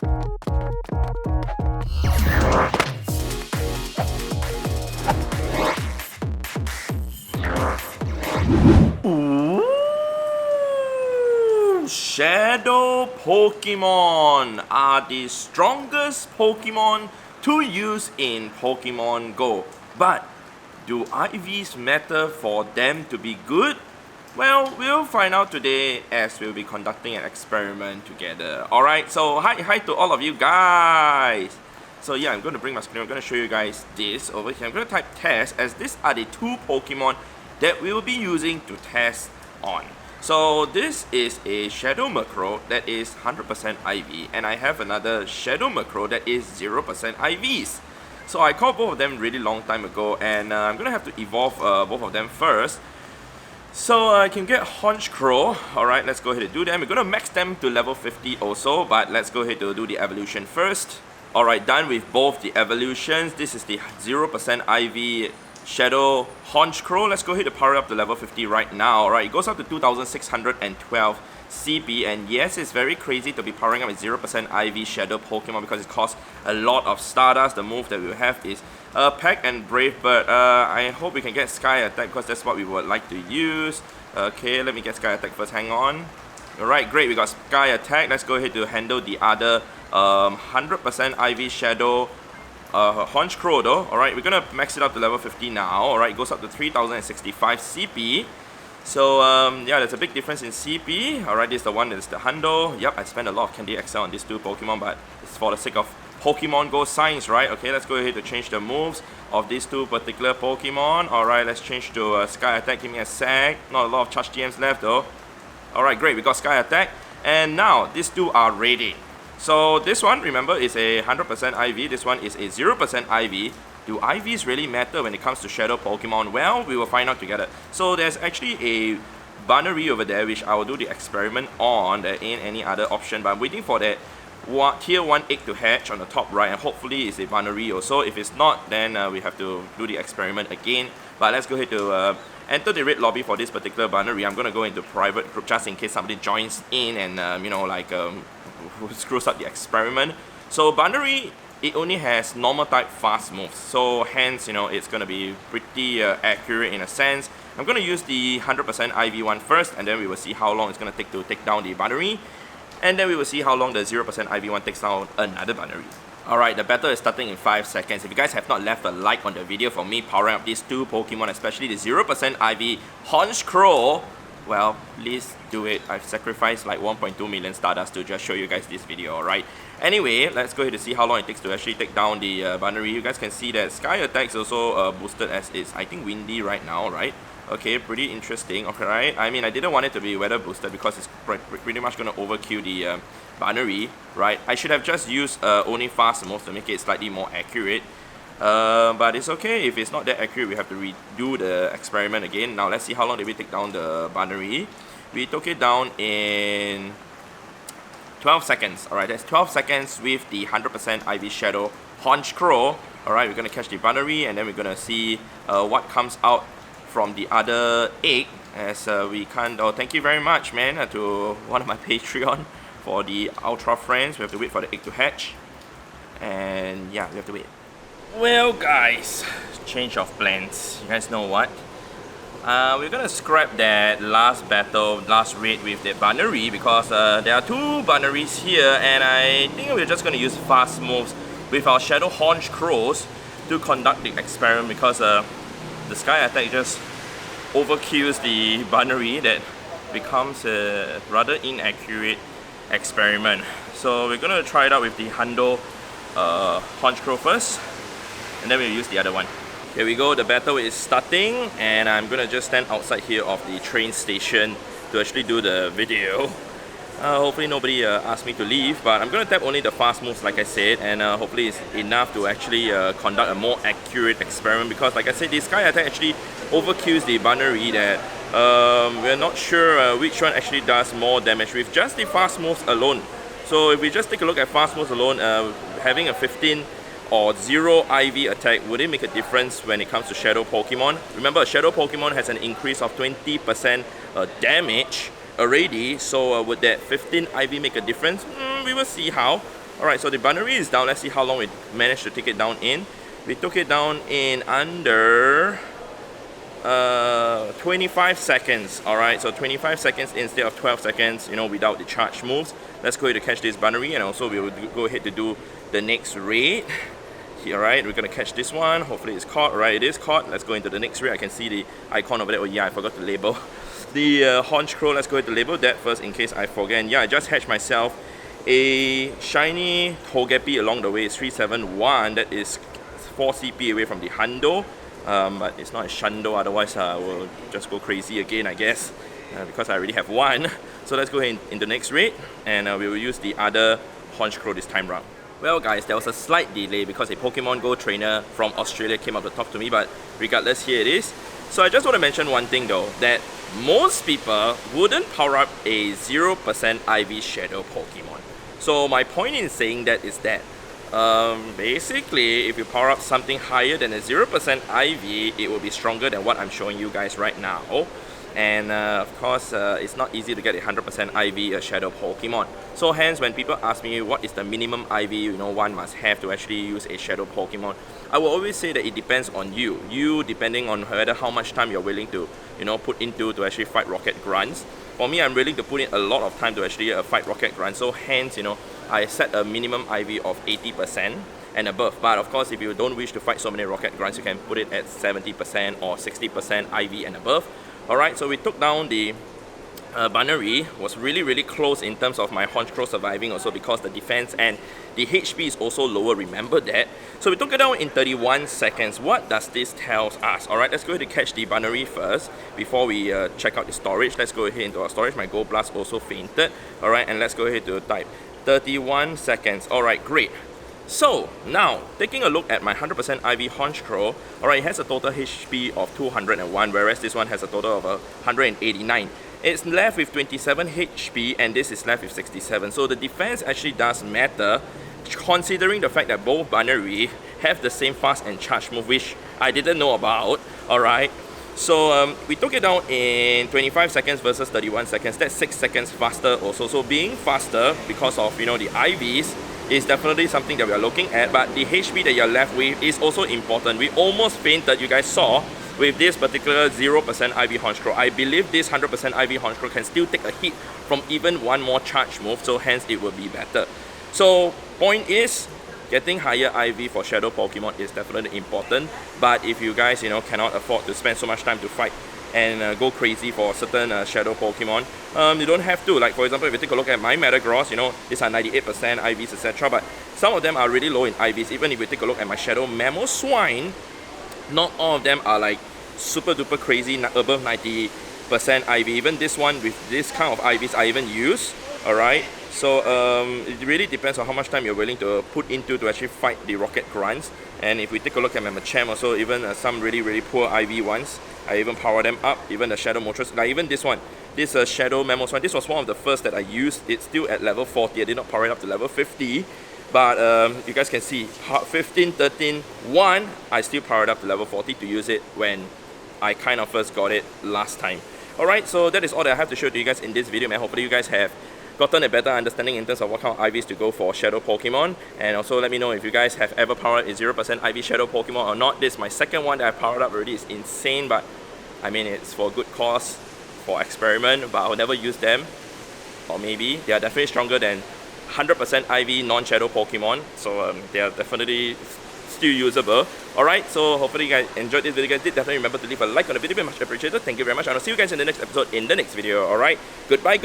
Ooh, Shadow Pokemon are the strongest Pokemon to use in Pokemon GO. But do IVs matter for them to be good? Well, we'll find out today as we'll be conducting an experiment together. Alright, so hi to all of you guys. So yeah, I'm going to bring my screen. I'm going to show you guys this over here. I'm going to type test, as these are the two Pokemon that we will be using to test on. So this is a VideoMicro that is 100% IV, and I have another VideoMicro that is 0% IVs. So I caught both of them really long time ago, and I'm gonna have to evolve both of them first. So I can get Honchkrow. Alright, let's go ahead and do them. We're gonna max them to level 50 also, but let's go ahead to do the evolution first. Alright, done with both the evolutions. This is the 0% IV Shadow Honchkrow. Let's go ahead and power up to level 50 right now. Alright, it goes up to 2612 CP, and yes, it's very crazy to be powering up with 0% IV Shadow Pokemon because it costs a lot of Stardust. The move that we have is Peck and Brave Bird. I hope we can get Sky Attack because that's what we would like to use. Okay, let me get Sky Attack first, hang on. Alright, great, we got Sky Attack. Let's go ahead to handle the other 100% IV Shadow Honchkrow though. Alright, we're gonna max it up to level 50 now. Alright, it goes up to 3065 CP. So yeah, there's a big difference in CP. Alright, this is the one that is the Hundo. Yep, I spent a lot of Candy XL on these two Pokemon, but it's for the sake of Pokemon GO science, right? Okay, let's go ahead to change the moves of these two particular Pokemon. Alright, let's change to Sky Attack. Give me a sec. Not a lot of charge TMs left though. Alright, great, we got Sky Attack. And now, these two are ready. So this one, remember, is a 100% IV. This one is a 0% IV. Do IVs really matter when it comes to Shadow Pokemon? Well, we will find out together. So there's actually a Bannery over there, which I will do the experiment on. There ain't any other option, but I'm waiting for that tier 1 egg to hatch on the top right, and hopefully it's a Bannery also. If it's not, then we have to do the experiment again. But let's go ahead to enter the raid lobby for this particular Bannery. I'm going to go into private group just in case somebody joins in and, you know, like, screws up the experiment. So Bannery, it only has normal type fast moves, so hence, you know, it's going to be pretty accurate in a sense. I'm going to use the 100% IV one first, and then we will see how long it's going to take to take down the Bannery, and then we will see how long the 0% IV one takes down another Bannery. Alright, the battle is starting in 5 seconds. If you guys have not left a like on the video for me powering up these two Pokemon, especially the 0% IV Honchkrow, well, please do it. I've sacrificed like 1.2 million Stardust to just show you guys this video, alright? Anyway, let's go ahead to see how long it takes to actually take down the Bannery. You guys can see that Sky Attack is also boosted as it's, I think, windy right now, right? Okay, pretty interesting, okay, right? I mean, I didn't want it to be weather boosted because it's pretty much going to overkill the Bannery, right? I should have just used only fast moves to make it slightly more accurate. But it's okay, if it's not that accurate, we have to redo the experiment again. Now let's see how long did we take down the Bannery. We took it down in 12 seconds. Alright, that's 12 seconds with the 100% IV Shadow Honchkrow. Alright, we're going to catch the Bannery, and then we're going to see what comes out from the other egg. As we can't... Oh, thank you very much, man, to one of my Patreon for the Ultra Friends. We have to wait for the egg to hatch. And yeah, we have to wait. Well guys, change of plans. You guys know what? We're gonna scrap that last battle, last raid with the Bannery, because there are two Banneries here, and I think we're just gonna use fast moves with our Shadow Honchkrows to conduct the experiment, because the Sky Attack just overkills the Bannery. That becomes a rather inaccurate experiment. So we're gonna try it out with the Hundo Honchkrow first, and then we'll use the other one. Here we go, the battle is starting, and I'm gonna just stand outside here of the train station to actually do the video. Hopefully nobody asks me to leave, but I'm gonna tap only the fast moves like I said, and hopefully it's enough to actually conduct a more accurate experiment, because like I said, this Sky Attack actually overkills the Bannery. That we're not sure which one actually does more damage with just the fast moves alone. So if we just take a look at fast moves alone, having a 15 or 0 IV attack, would it make a difference when it comes to Shadow Pokemon? Remember, a Shadow Pokemon has an increase of 20% damage already, so would that 15 IV make a difference? We will see how. Alright, so the binary is down. Let's see how long we managed to take it down in. We took it down in under 25 seconds. Alright, so 25 seconds instead of 12 seconds, you know, without the charge moves. Let's go ahead to catch this binary, and also we will go ahead to do the next raid. Alright, we're gonna catch this one. Hopefully it's caught. Alright, it is caught. Let's go into the next raid. I can see the icon over there. Oh yeah, I forgot to label the Haunch Crow. Let's go ahead to label that first in case I forget. And yeah, I just hatched myself a shiny Togepi along the way. It's 371. That is 4 CP away from the Hundo. But it's not a Shundo, otherwise we'll just go crazy again, I guess, because I already have one. So let's go ahead in the next raid, and we will use the other Haunch Crow this time round. Well guys, there was a slight delay because a Pokemon GO trainer from Australia came up to talk to me, but regardless, here it is. So I just want to mention one thing though, that most people wouldn't power up a 0% IV Shadow Pokemon. So my point in saying that is that basically, if you power up something higher than a 0% IV, it will be stronger than what I'm showing you guys right now. And of course, it's not easy to get a 100% IV a Shadow Pokemon. So hence, when people ask me what is the minimum IV, you know, one must have to actually use a Shadow Pokemon, I will always say that it depends on you. You, depending on whether how much time you're willing to, you know, put into to actually fight Rocket Grunts. For me, I'm willing to put in a lot of time to actually fight Rocket Grunts. So hence, you know, I set a minimum IV of 80% and above. But of course, if you don't wish to fight so many Rocket Grunts, you can put it at 70% or 60% IV and above. Alright, so we took down the binary. Was really close in terms of my Haunch Crow surviving also, because the defense and the HP is also lower, remember that. So we took it down in 31 seconds. What does this tell us? Alright, let's go ahead and catch the binary first before we check out the storage. Let's go ahead into our storage. My Gold Blast also fainted. Alright, and let's go ahead to type 31 seconds. Alright, great. So now, taking a look at my 100% IV Haunch Crow, alright, it has a total HP of 201, whereas this one has a total of 189. It's left with 27 HP, and this is left with 67. So the defense actually does matter, considering the fact that both binary have the same fast and charge move, which I didn't know about. Alright, so we took it down in 25 seconds versus 31 seconds. That's 6 seconds faster also. So being faster because of, you know, the IVs is definitely something that we are looking at, but the HP that you're left with is also important. We almost fainted, you guys saw, with this particular 0% IV Haunch Crow. I believe this 100% IV Haunch Crow can still take a hit from even one more charge move, so hence it will be better. So point is, getting higher IV for Shadow Pokemon is definitely important, but if you guys, you know, cannot afford to spend so much time to fight and go crazy for certain Shadow Pokemon, you don't have to. Like for example, if you take a look at my Metagross, you know, these are 98% IVs, etc. But some of them are really low in IVs. Even if you take a look at my Shadow Mamoswine, not all of them are like super duper crazy above 90% IV. Even this one with this kind of IVs I even use. Alright, so it really depends on how much time you're willing to put into to actually fight the Rocket Grunts. And if we take a look at my Machamp also, even some really poor IV ones, I even power them up. Even the Shadow Moltres, like even this one, this Shadow Mamoswine, this was one of the first that I used. It's still at level 40. I did not power it up to level 50. But you guys can see, 15, 13, 1, I still powered up to level 40 to use it when I kind of first got it last time. Alright, so that is all that I have to show to you guys in this video, man. Hopefully you guys have gotten a better understanding in terms of what kind of IVs to go for Shadow Pokemon. And also let me know if you guys have ever powered a 0% IV Shadow Pokemon or not. This is my second one that I've powered up already. It's insane, but I mean, it's for a good cause, for experiment, but I'll never use them. Or maybe they are definitely stronger than 100% IV non-Shadow Pokemon, so they are definitely still usable. Alright, so hopefully you guys enjoyed this video. Guys, did definitely remember to leave a like on the video, very much appreciated. Thank you very much, and I'll see you guys in the next episode in the next video. Alright, goodbye.